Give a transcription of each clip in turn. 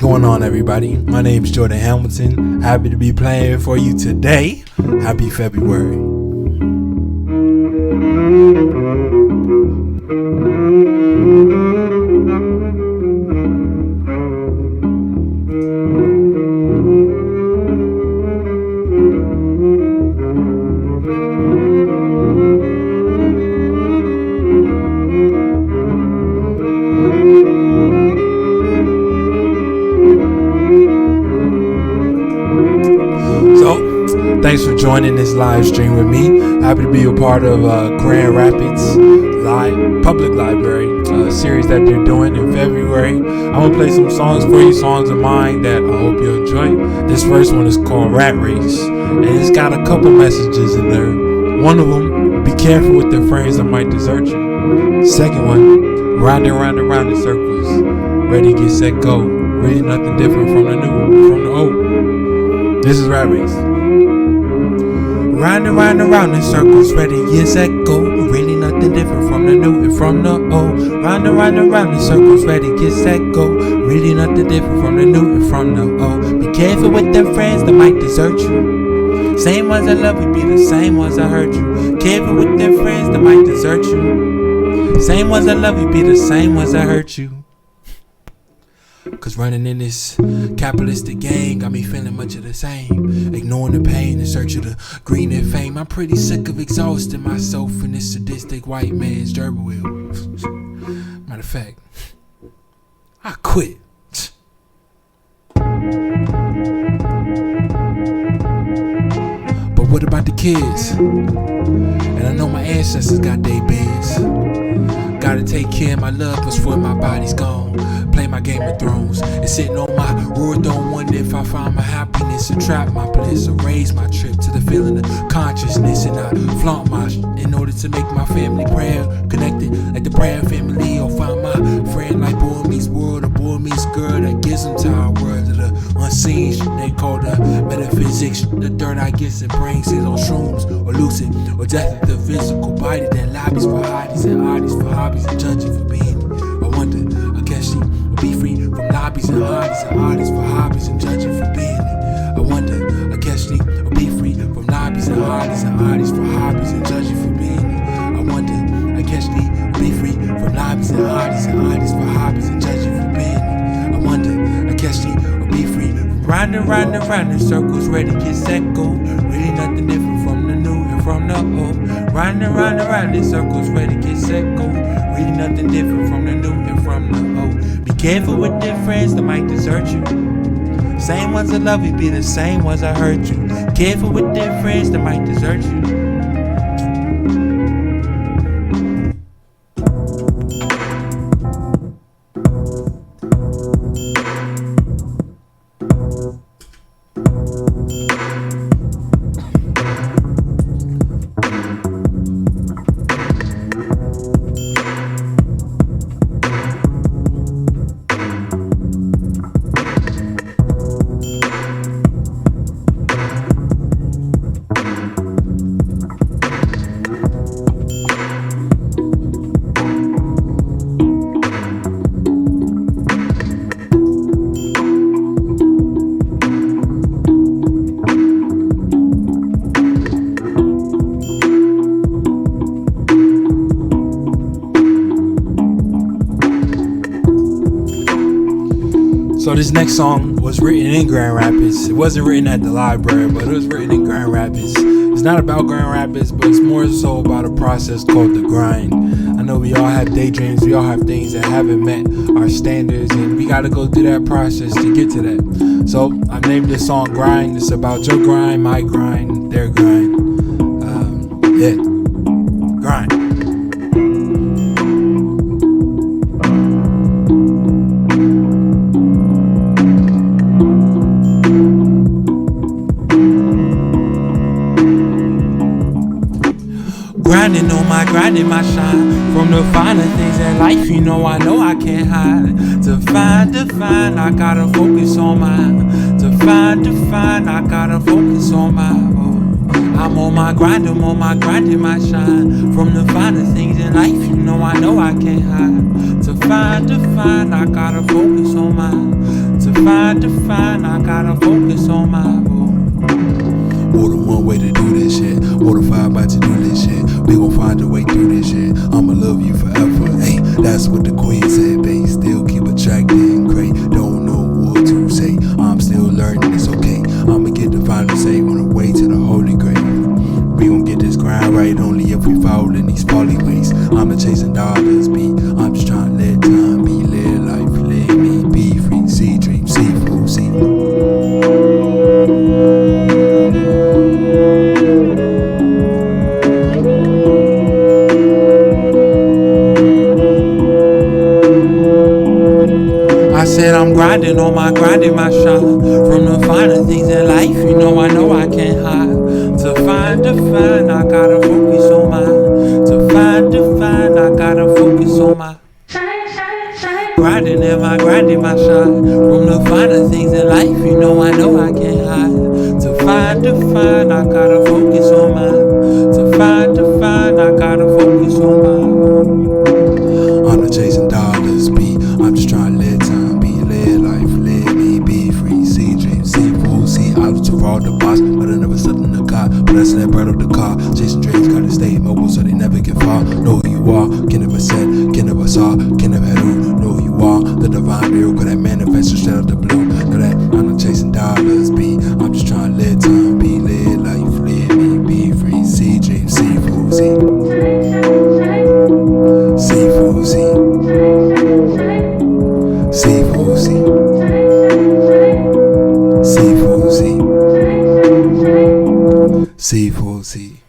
going on, everybody? My name is Jordan Hamilton. Happy to be playing for you today. Happy February. Thanks for joining this live stream with me. Happy to be a part of Grand Rapids Public Library series that they're doing in February. I'm going to play some songs for you, songs of mine that I hope you enjoy. This first one is called Rat Race, and it's got a couple messages in there. One of them, be careful with the friends that might desert you. Second one, round and round and round in circles. Ready, get, set, go. Really nothing different from the new, from the old. This is Rat Race. Round and round and round in circles, ready, yes, echo. Really nothing different from the new and from the old. Round and round and round in circles, ready, yes, echo. Really nothing different from the new and from the old. Be careful with them friends that might desert you. Same ones I love you be the same ones I hurt you. Careful with them friends that might desert you. Same ones I love you be the same ones I hurt you. Cause running in this capitalistic gang got me feeling much of the same. Ignoring the pain in search of the green and fame. I'm pretty sick of exhausting myself in this sadistic white man's gerbil wheel. Matter of fact, I quit. But what about the kids? And I know my ancestors got their beds. Gotta take care of my loved ones before my body's gone. Play my Game of Thrones and sitting on my roar. Don't wonder if I find my happiness or trap my bliss or raise my trip to the feeling of consciousness. And I flaunt my in order to make my family prayer connected like the prayer family, or find my friend like boy meets world or boy meets girl that gives them to our world of the unseen shit they call the metaphysics. The third eye gets and brings it on shrooms or lucid or death of the physical body that lobbies for hotties and oddies for hobbies and judging for being. I wonder, I guess she will be free from lobbies and hotties and oddies for hobbies and judging for being it. I wonder, I guess she will be free from lobbies and hotties and oddies for hobbies and judging for being it. I wonder, I guess she will be free from lobbies and hotties and oddies for hobbies and judging for being it. I wonder, I guess she will be free from round and round and round in circles, ready, get, set, go. Really nothing different from the new and from the old. Round and round and round in circles, ready, get, set, go. Really nothing different from the new and from the old. Be careful with their friends that might desert you. Same ones that love you be the same ones that hurt you. Careful with their friends that might desert you. So this next song was written in Grand Rapids. It wasn't written at the library, but it was written in Grand Rapids. It's not about Grand Rapids, but it's more so about a process called the grind. I know we all have daydreams, we all have things that haven't met our standards, and we gotta go through that process to get to that. So I named this song Grind. It's about your grind, my grind, their grind. Grind. Grinding on my grind and my shine. From the finer things in life, you know I can't hide. To find, I gotta focus on mine. To find, I gotta focus on my own. I'm on my grind, and my shine. From the finer things in life, you know I can't hide. To find, I gotta focus on mine. To find, I gotta focus on my more than one way to do this shit. More than 5 about to do this shit. We gon' find a way through this shit. I'ma love you forever. Hey, that's what the queen said, babe. Still keep attracting great. Don't know what to say. I'm still learning, it's okay. I'ma get the final say on the way to the holy grave. We gon' get this grind right only if we fall in these folly ways. I'm not chasing dollars, I'm just trying to let time be. Live life, let me be free. See dreams, see food, see. I said I'm grinding on my my shine. From the finer things in life, you know I can't hide. To find, I gotta focus on mine. To find, I gotta focus on my grinding my shine. From the finer things in life, you know I can't hide. To find, I gotta focus on mine. To find, I gotta focus on mine. I'm not chasing dollars, I'm just trying to let time be. Live life, let me be free. See dreams, see food, see out to all the boss. But I never slept in the car, but I slept right off the car. Chasing dreams, gotta stay mobile so they never get far. Know who you are, can never said, can never saw, can never had who. Know who you are, the divine miracle that manifests straight out the blue. Know that I'm not chasing dollars, I'm just trying to let time be. Live life, let me be free. See dreams, see food, see. See food, see. See food, see. See food, see. See food, see.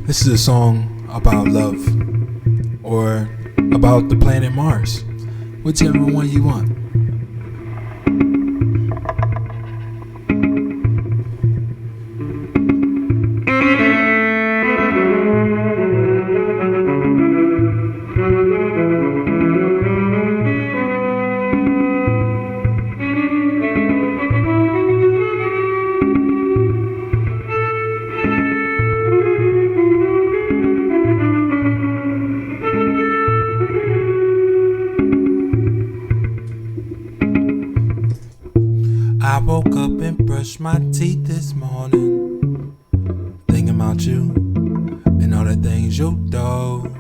This is a song about love, or about the planet Mars, whichever one you want. I woke up and brushed my teeth this morning, thinking about you and all the things you do.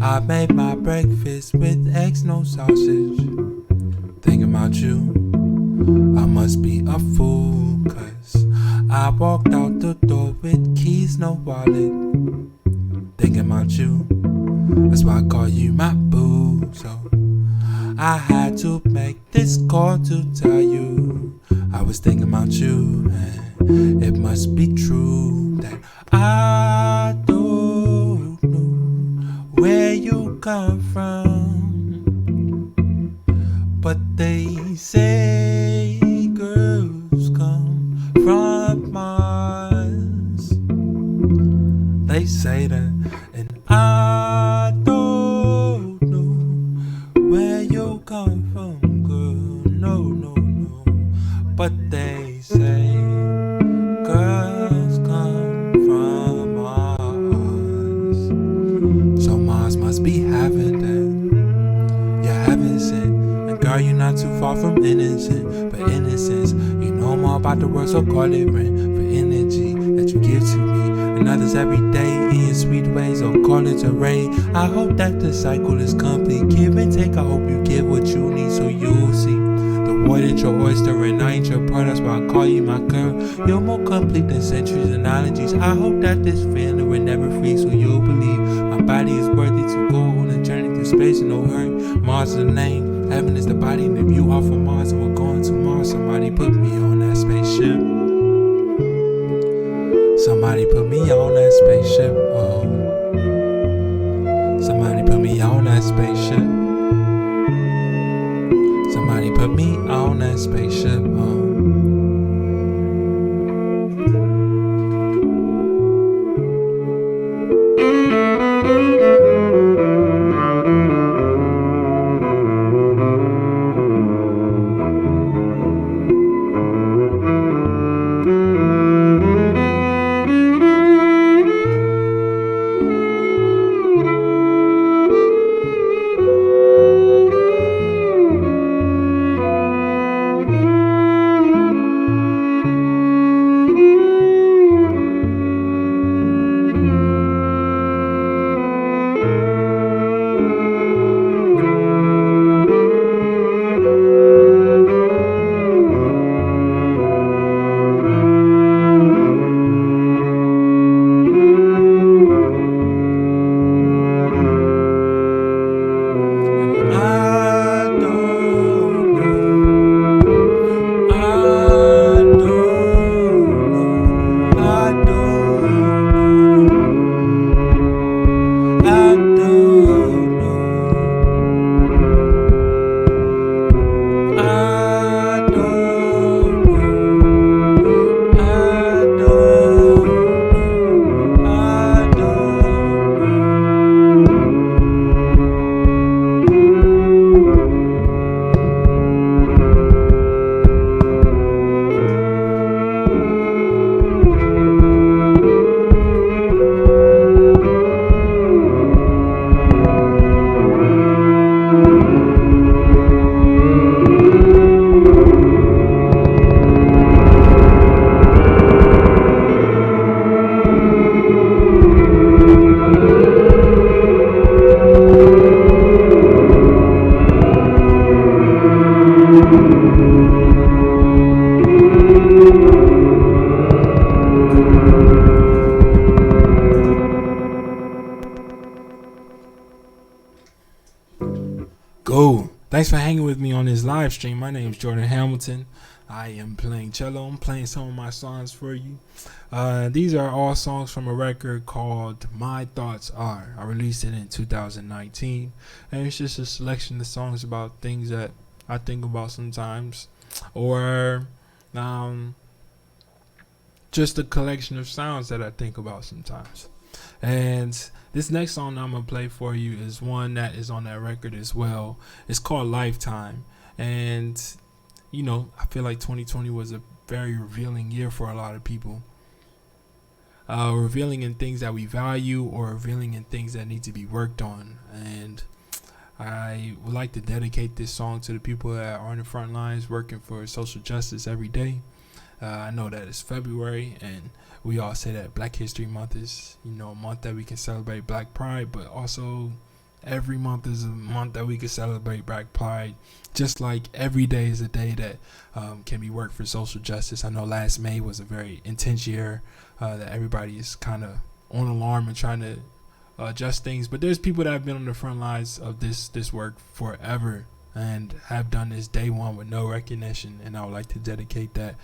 I made my breakfast with eggs, no sausage, thinking about you. I must be a fool, 'cause I walked out the door with keys, no wallet, thinking about you. That's why I call you my boo. So I had to make this call to tell you I was thinking about you, and it must be true that I don't know where you come from, but they say girls come from Mars. They say that, and I don't know where you come from, girl. No, no, no. But they say girls come from must be heaven that you're heaven sent. And girl, you're not too far from innocent, but innocence, you know more about the world, so call it rent for energy that you give to me and others every day in your sweet ways, or call it a rain. I hope that the cycle is complete, give and take. I hope you get what you need, so you'll see the void at your oyster, and I ain't your pearl, that's why I call you my girl. You're more complete than centuries and analogies. I hope that this feeling will never freeze, so you'll believe my body is worthy to go on a journey through space and no hurry. Mars is the name, heaven is the body, and if you are from Mars and we're going to Mars, somebody put me on that spaceship. Somebody put me on that spaceship. Oh, somebody put me on that spaceship. Somebody put me on that spaceship. Oh. Go. Thanks for hanging with me on this live stream. My name is Jordan Hamilton. I am playing cello. I'm playing some of my songs for you. These are all songs from a record called My Thoughts Are. I released it in 2019. And it's just a selection of songs about things that I think about sometimes. Or just a collection of sounds that I think about sometimes. And this next song I'm going to play for you is one that is on that record as well. It's called Lifetime. And, you know, I feel like 2020 was a very revealing year for a lot of people. Revealing in things that we value or revealing in things that need to be worked on. And I would like to dedicate this song to the people that are on the front lines working for social justice every day. I know that it's February, and we all say that Black History Month is, you know, a month that we can celebrate Black Pride, but also every month is a month that we can celebrate Black Pride. Just like every day is a day that can be worked for social justice. I know last May was a very intense year that everybody is kind of on alarm and trying to adjust things, but there's people that have been on the front lines of this work forever and have done this day one with no recognition, and I would like to dedicate that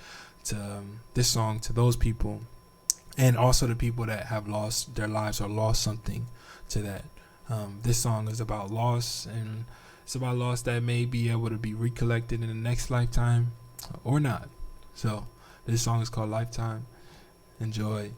to this song to those people, and also the people that have lost their lives or lost something to that. This song is about loss, and it's about loss that may be able to be recollected in the next lifetime or not. So this song is called Lifetime. Enjoy.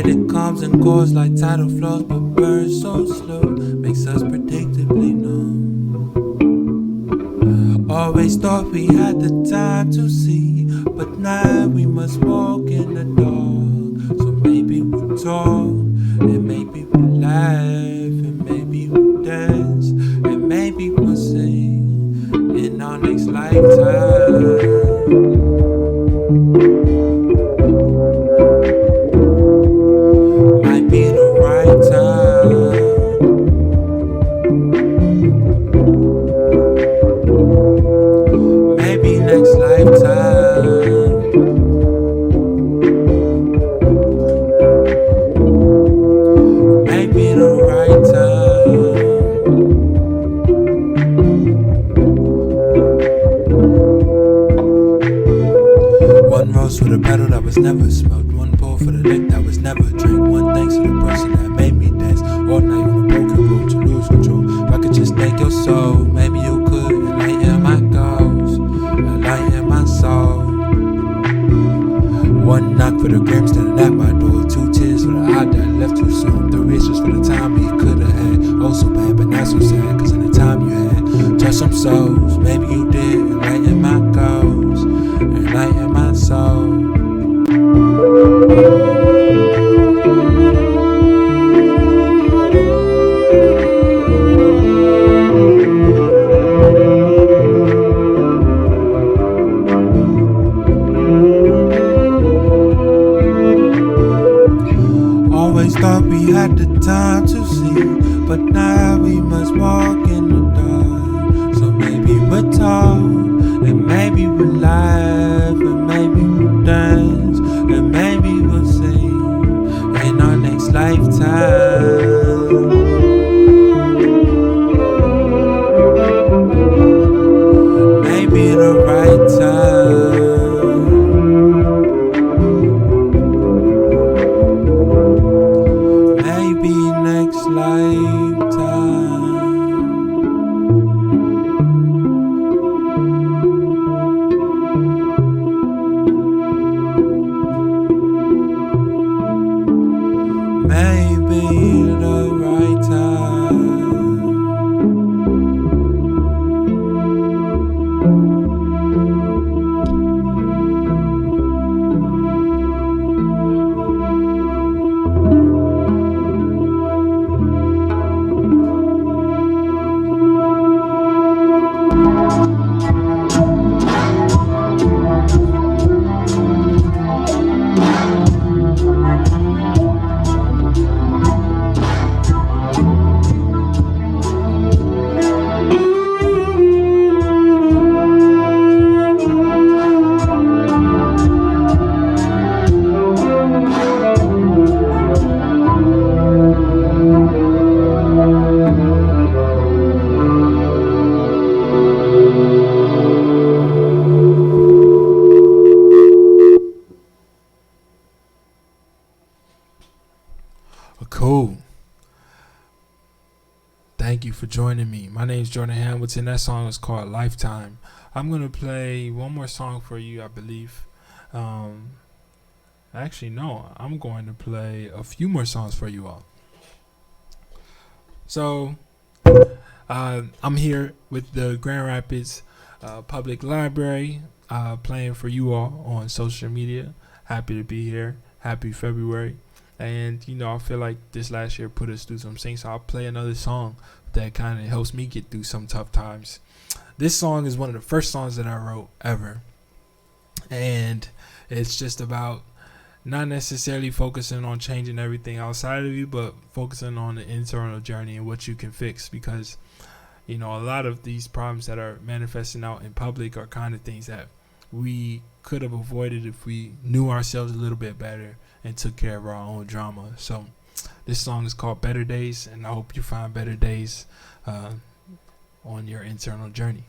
light that comes and goes like tidal flows, but burns so slow, makes us predictably numb. Always thought we had the time to see, but now we must walk in the dark. So maybe we'll talk, and maybe we'll laugh, and maybe we'll dance, and maybe we'll sing in our next lifetime. Might be the right time. Maybe next lifetime. Maybe the right time. One rose for the battle that was never smoked. One pour for the lick that was never drank. One thanks to the person that made me dance all night on a broken road to lose control. If I could just thank your soul, maybe you could enlighten my goals, enlighten my soul. One knock for the gram standing at my door. Two tears for the eye that left too soon. Three wishes for the time we could've had. Oh so bad but not so sad, cause in the time you had touched some souls. Maybe you did enlighten my goals, enlighten my soul. Always thought we had the time to see, but now we must walk in the dark. So maybe we'll talk, and maybe we'll laugh, and maybe we'll dance, and maybe we'll sing in our next lifetime. Maybe the right time. Maybe next lifetime. Maybe the right time. Cool. Thank you for joining me. My name is Jordan Hamilton. That song is called Lifetime. I'm going to play one more song for you, I believe. Actually, no. I'm going to play a few more songs for you all. So, I'm here with the Grand Rapids Public Library, playing for you all on social media. Happy to be here. Happy February. And, you know, I feel like this last year put us through some things. So I'll play another song that kind of helps me get through some tough times. This song is one of the first songs that I wrote ever. And it's just about not necessarily focusing on changing everything outside of you, but focusing on the internal journey and what you can fix. Because, you know, a lot of these problems that are manifesting out in public are kind of things that we could have avoided if we knew ourselves a little bit better and took care of our own drama. So this song is called Better Days, and I hope you find better days on your internal journey.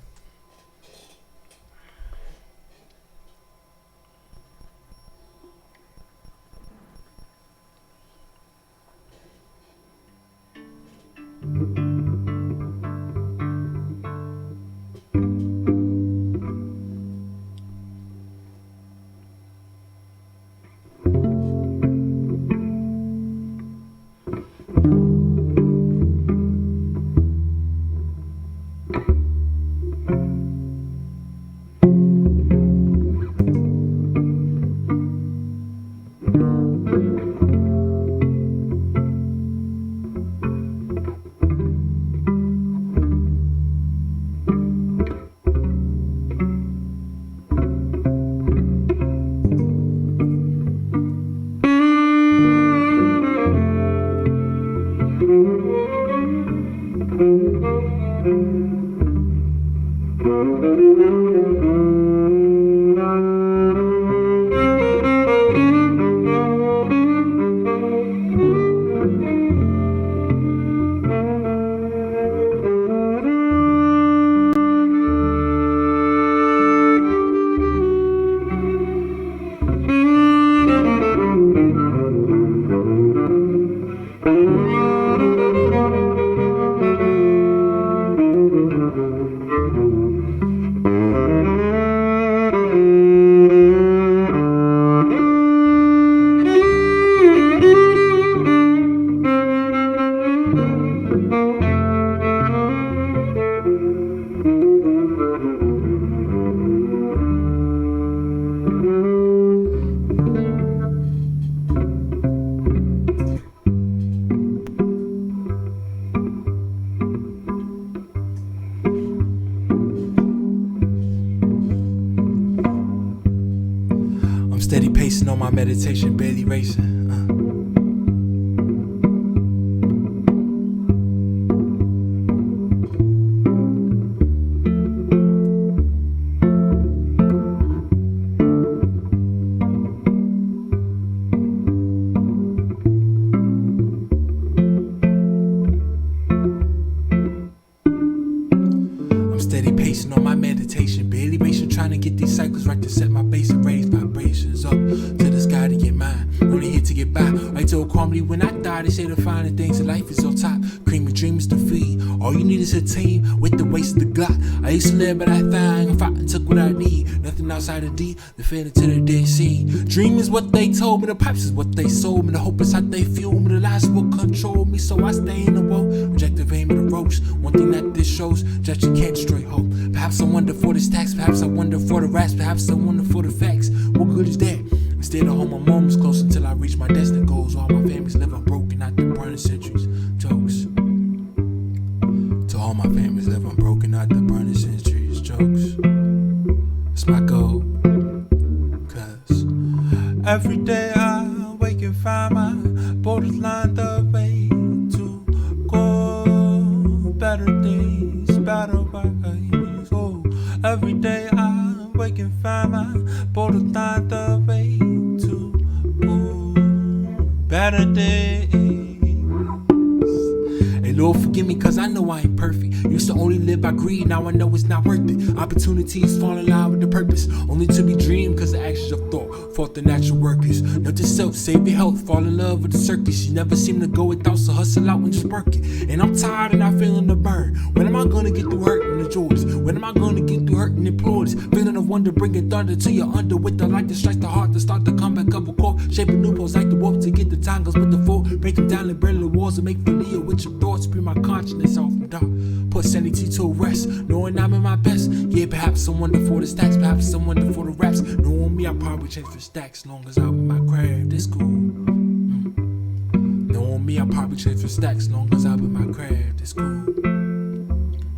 my meditation barely racing. Steady pacing on my meditation, barely racing, trying to get these cycles right to set my base and raise vibrations up to the sky to get mine. Only here to get by. I told calmly when I die, they say the finer things in life is on top. Creamy dreams to feed. All you need is a team with the waist of the Glock. I used to live, but I thang. I fought and took what I need. Nothing outside of D, the faded to the dead sea. Dream is what they told me, the pipes is what they sold me. The hope is how they fuel me, the lies will control me. So I stay in the road, reject the aim of the ropes. One thing that this shows, that you can't destroy hope. Perhaps I wonder for this tax, perhaps I wonder for the raps, perhaps I wonder for the facts. What good is that? Instead of hold my moments close until I reach my destiny goals. All my families live unbroken out the burning centuries. Jokes. To all my families live unbroken out the burning centuries. Jokes. It's my goal. Cause every day I wake and find my borderline the way to go. Better days, better ways. Oh, every day I wake and find my borderline the way to go. Better days. Hey Lord, forgive me cause I know I ain't perfect. Used to only live by greed, now I know it's not worth it. Opportunities fall in line with the purpose, only to be dreamed cause the actions of thought fought the natural workers. Note to self, save your health, fall in love with the circus. You never seem to go without, so hustle out and just work it. And I'm tired and not feeling the burn. When am I gonna get through hurting the joys? When am I gonna get through hurting employees? Feeling of wonder, bringing thunder to your under with the light that strikes the heart to start the comeback of a core. Shaping new poles like the warp to get the tangles with the four. Break them down and burn the walls and make familiar with your thoughts. Bring my consciousness off the dark. Put sanity to rest, knowing I'm in my best. Yeah, perhaps I'm wonder for the stacks, perhaps I'm wonder for the raps. Knowing me, I'll probably change for stacks, long as I'm with my craft. It's cool. Knowing me, I'll probably change for stacks, long as I'm with my craft. It's cool.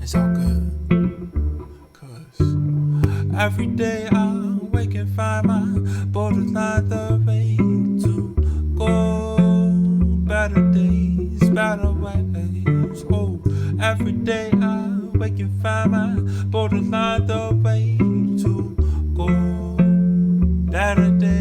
It's all good. Cause every day I wake and find my borderline the way to go. Better days, better ways. Oh, every day I wake and find my borderline the way to go. Better days.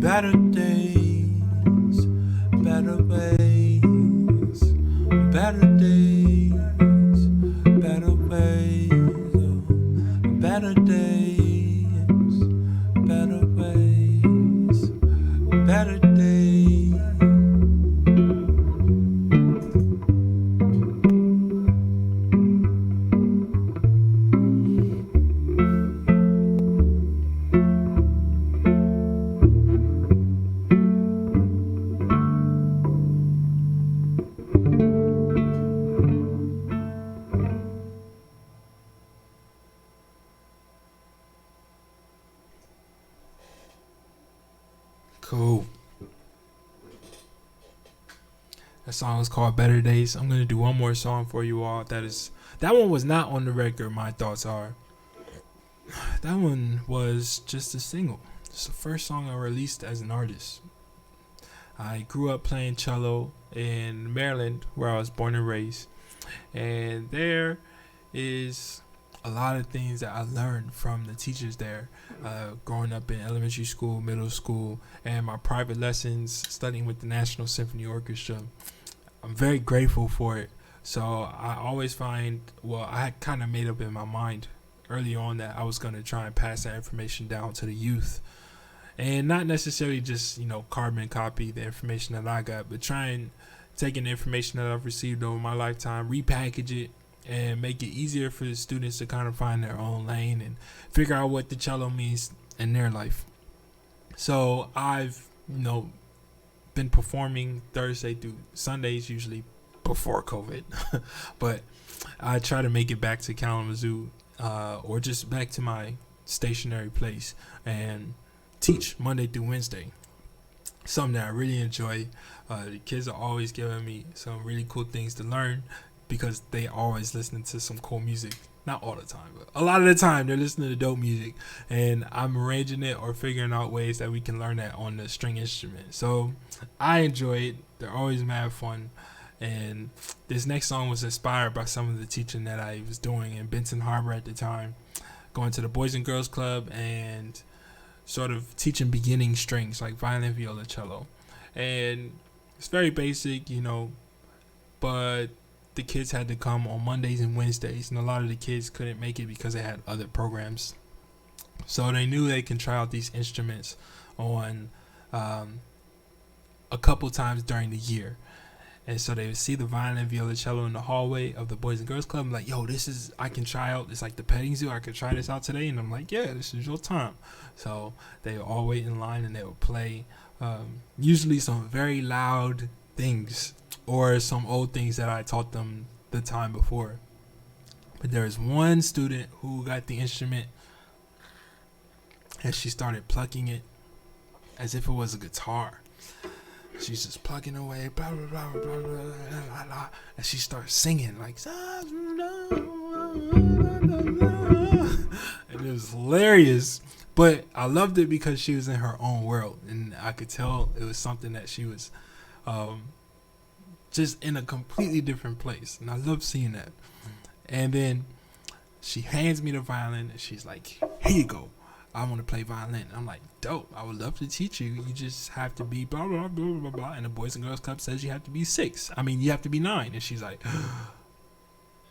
Better days, better ways, better days, better ways, oh, better days, better ways, better days. Cool. That song is called Better Days. I'm gonna do one more song for you all. That one was not on the record, My Thoughts Are. That one was just a single. It's the first song I released as an artist. I grew up playing cello in Maryland, where I was born and raised. And there is a lot of things that I learned from the teachers there, growing up in elementary school, middle school, and my private lessons studying with the National Symphony Orchestra. I'm very grateful for it. So I always find, I had kind of made up in my mind early on that I was going to try and pass that information down to the youth. and not necessarily just carbon copy the information that I got, but try and taking the information that I've received over my lifetime, repackage it, and make it easier for the students to kind of find their own lane and figure out what the cello means in their life. So I've been performing Thursday through Sundays, usually before COVID, but I try to make it back to Kalamazoo or just back to my stationary place and teach Monday through Wednesday. Something that I really enjoy. The kids are always giving me some really cool things to learn because they always listen to some cool music. Not all the time, but a lot of the time they're listening to dope music, and I'm arranging it or figuring out ways that we can learn that on the string instrument. So I enjoy it. They're always mad fun. And this next song was inspired by some of the teaching that I was doing in Benton Harbor at the time, going to the Boys and Girls Club and sort of teaching beginning strings like violin, viola, cello. And it's very basic, but the kids had to come on Mondays and Wednesdays, and a lot of the kids couldn't make it because they had other programs. So they knew they can try out these instruments on a couple times during the year. And so they would see the violin, viola, cello in the hallway of the Boys and Girls Club. I'm like, yo, I can try out. It's like the petting zoo. I could try this out today. And I'm like, yeah, this is your time. So they would all wait in line and they would play usually some very loud things or some old things that I taught them the time before. But there was one student who got the instrument and she started plucking it as if it was a guitar. She's just plugging away, blah, blah, blah, blah, blah, blah, blah, and she starts singing like, and it was hilarious. But I loved it because she was in her own world, and I could tell it was something that she was just in a completely different place, and I love seeing that. And then she hands me the violin, and she's like, here you go. I want to play violin. I'm like, dope. I would love to teach you. You just have to be blah, blah, blah, blah, blah. And the Boys and Girls Club says you have to be 6. You have to be 9. And she's like,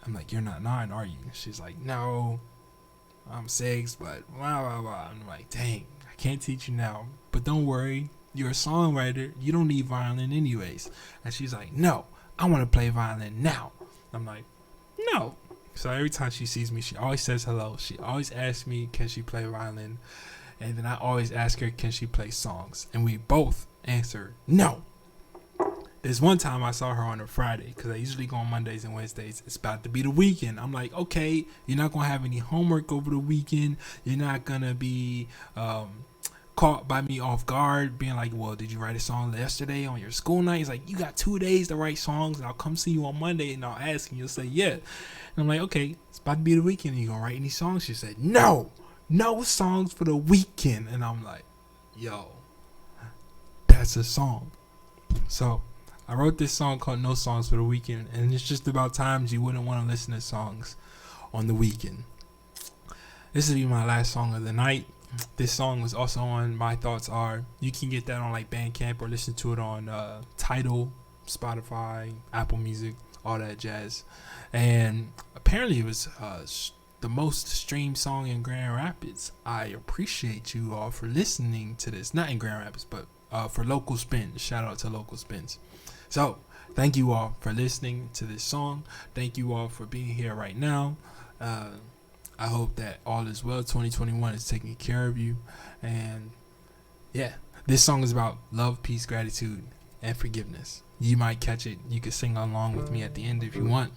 I'm like, you're not 9, are you? She's like, no, I'm 6, but blah, blah, blah. I'm like, dang, I can't teach you now. But don't worry. You're a songwriter. You don't need violin anyways. And she's like, no, I want to play violin now. I'm like, no. So every time she sees me, she always says hello. She always asks me, can she play violin? And then I always ask her, can she play songs? And we both answer, no. There's one time I saw her on a Friday, because I usually go on Mondays and Wednesdays. It's about to be the weekend. I'm like, okay, you're not going to have any homework over the weekend. You're not going to be caught by me off guard, being like, well, did you write a song yesterday on your school night? He's like, you got 2 days to write songs, and I'll come see you on Monday, and I'll ask, and you'll say, yeah. And I'm like, okay, it's about to be the weekend. Are you going to write any songs? She said, no songs for the weekend. And I'm like, yo, that's a song. So I wrote this song called No Songs for the Weekend, and it's just about times you wouldn't want to listen to songs on the weekend. This will be my last song of the night. This song was also on My Thoughts Are. You can get that on like Bandcamp or listen to it on Tidal, Spotify, Apple Music, all that jazz. And apparently it was the most streamed song in Grand Rapids. I appreciate you all for listening to this. Not in Grand Rapids, but for Local Spins. Shout out to Local Spins. So thank you all for listening to this song. Thank you all for being here right now. I hope that all is well. 2021 is taking care of you. And yeah, this song is about love, peace, gratitude, and forgiveness. You might catch it. You can sing along with me at the end if you want.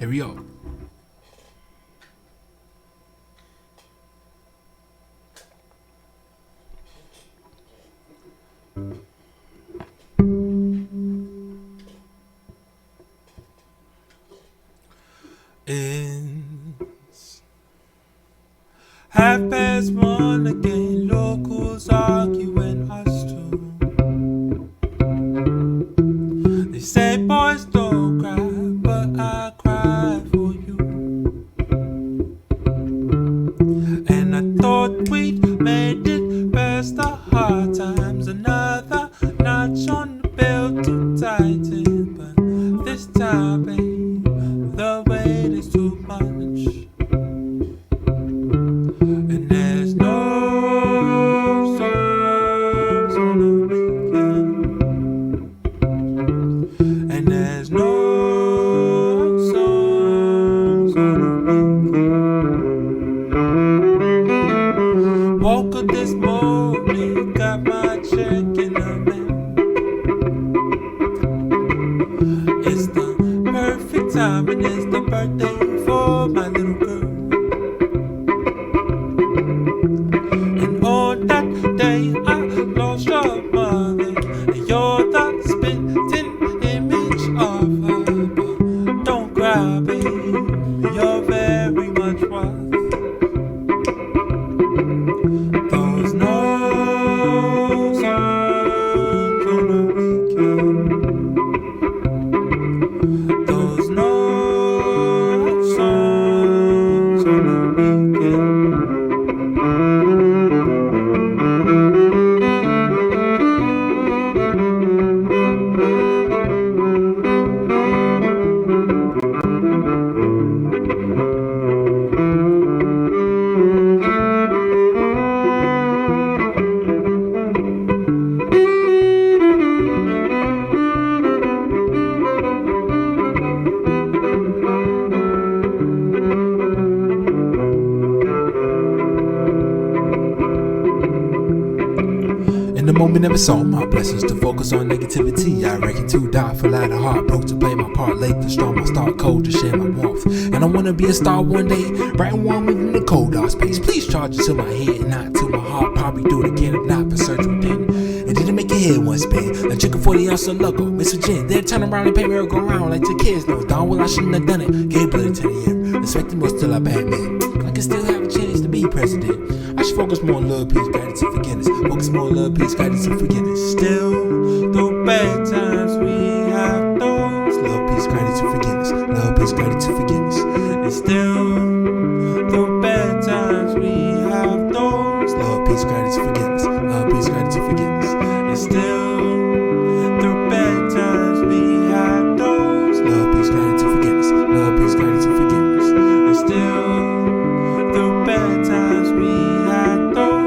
Here we go. It's 1:30 again, locals arguing us two. They say boys don't cry, but I cry for you. And I thought we'd made it past the hard times, another notch on the belt to tighten, but this time, babe, the weight is too much, and there's no It's the perfect time and it's the birthday for my little girl. And on that day I lost your mother, and you're the spitting image of her. But don't cry, baby, you're very much worth those notes on the weekend. Those notes songs on the weekend. In the moment never saw my blessings to focus on negativity. I reckon to die for light of heart, broke to play my part late, to storm my start cold, to share my warmth. And I wanna be a star one day, bright and warm in the cold dark space. Please charge it to my head and not to my heart. Probably do it again if not for search within. And didn't make your head one spin. A chicken 40 ounce of logo, Miss Virgin. Then turn around and pay me go around like your kids know. Darn well I shouldn't have done it. Gave blood to the year. Respecting was still a bad man. I can still have a chance to be president. I should focus more on love, peace, guidance, and forgiveness. Focus more on love, peace, guidance, and forgiveness. Still, through bad times we have those. Love, peace, guidance, and forgiveness. Love, peace, guidance, and forgiveness. And still, through bad times we have those. Love, peace, guidance, and forgiveness. Love, peace, guidance, and forgiveness. And still, through bad times we have those. Love, peace, guidance, and forgiveness. Love, peace, guidance, and forgiveness. And still, through bad times we had those.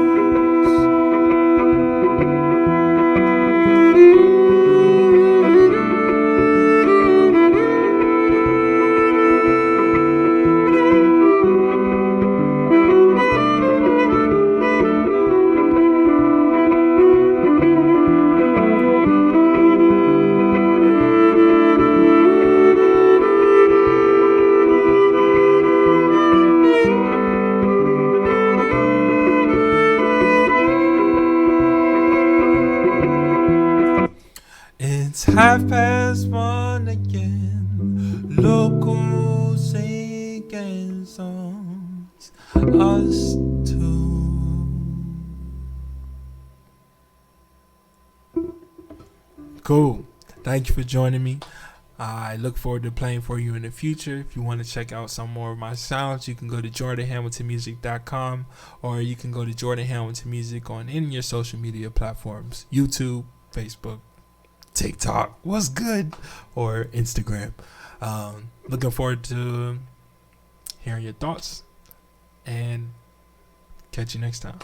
It's 1:30 again. Local singing songs. Us two. Cool. Thank you for joining me. I look forward to playing for you in the future. If you want to check out some more of my sounds, you can go to jordanhamiltonmusic.com, or you can go to Jordan Hamilton Music on any of your social media platforms. YouTube, Facebook, TikTok, what's good, or Instagram. Looking forward to hearing your thoughts, and catch you next time.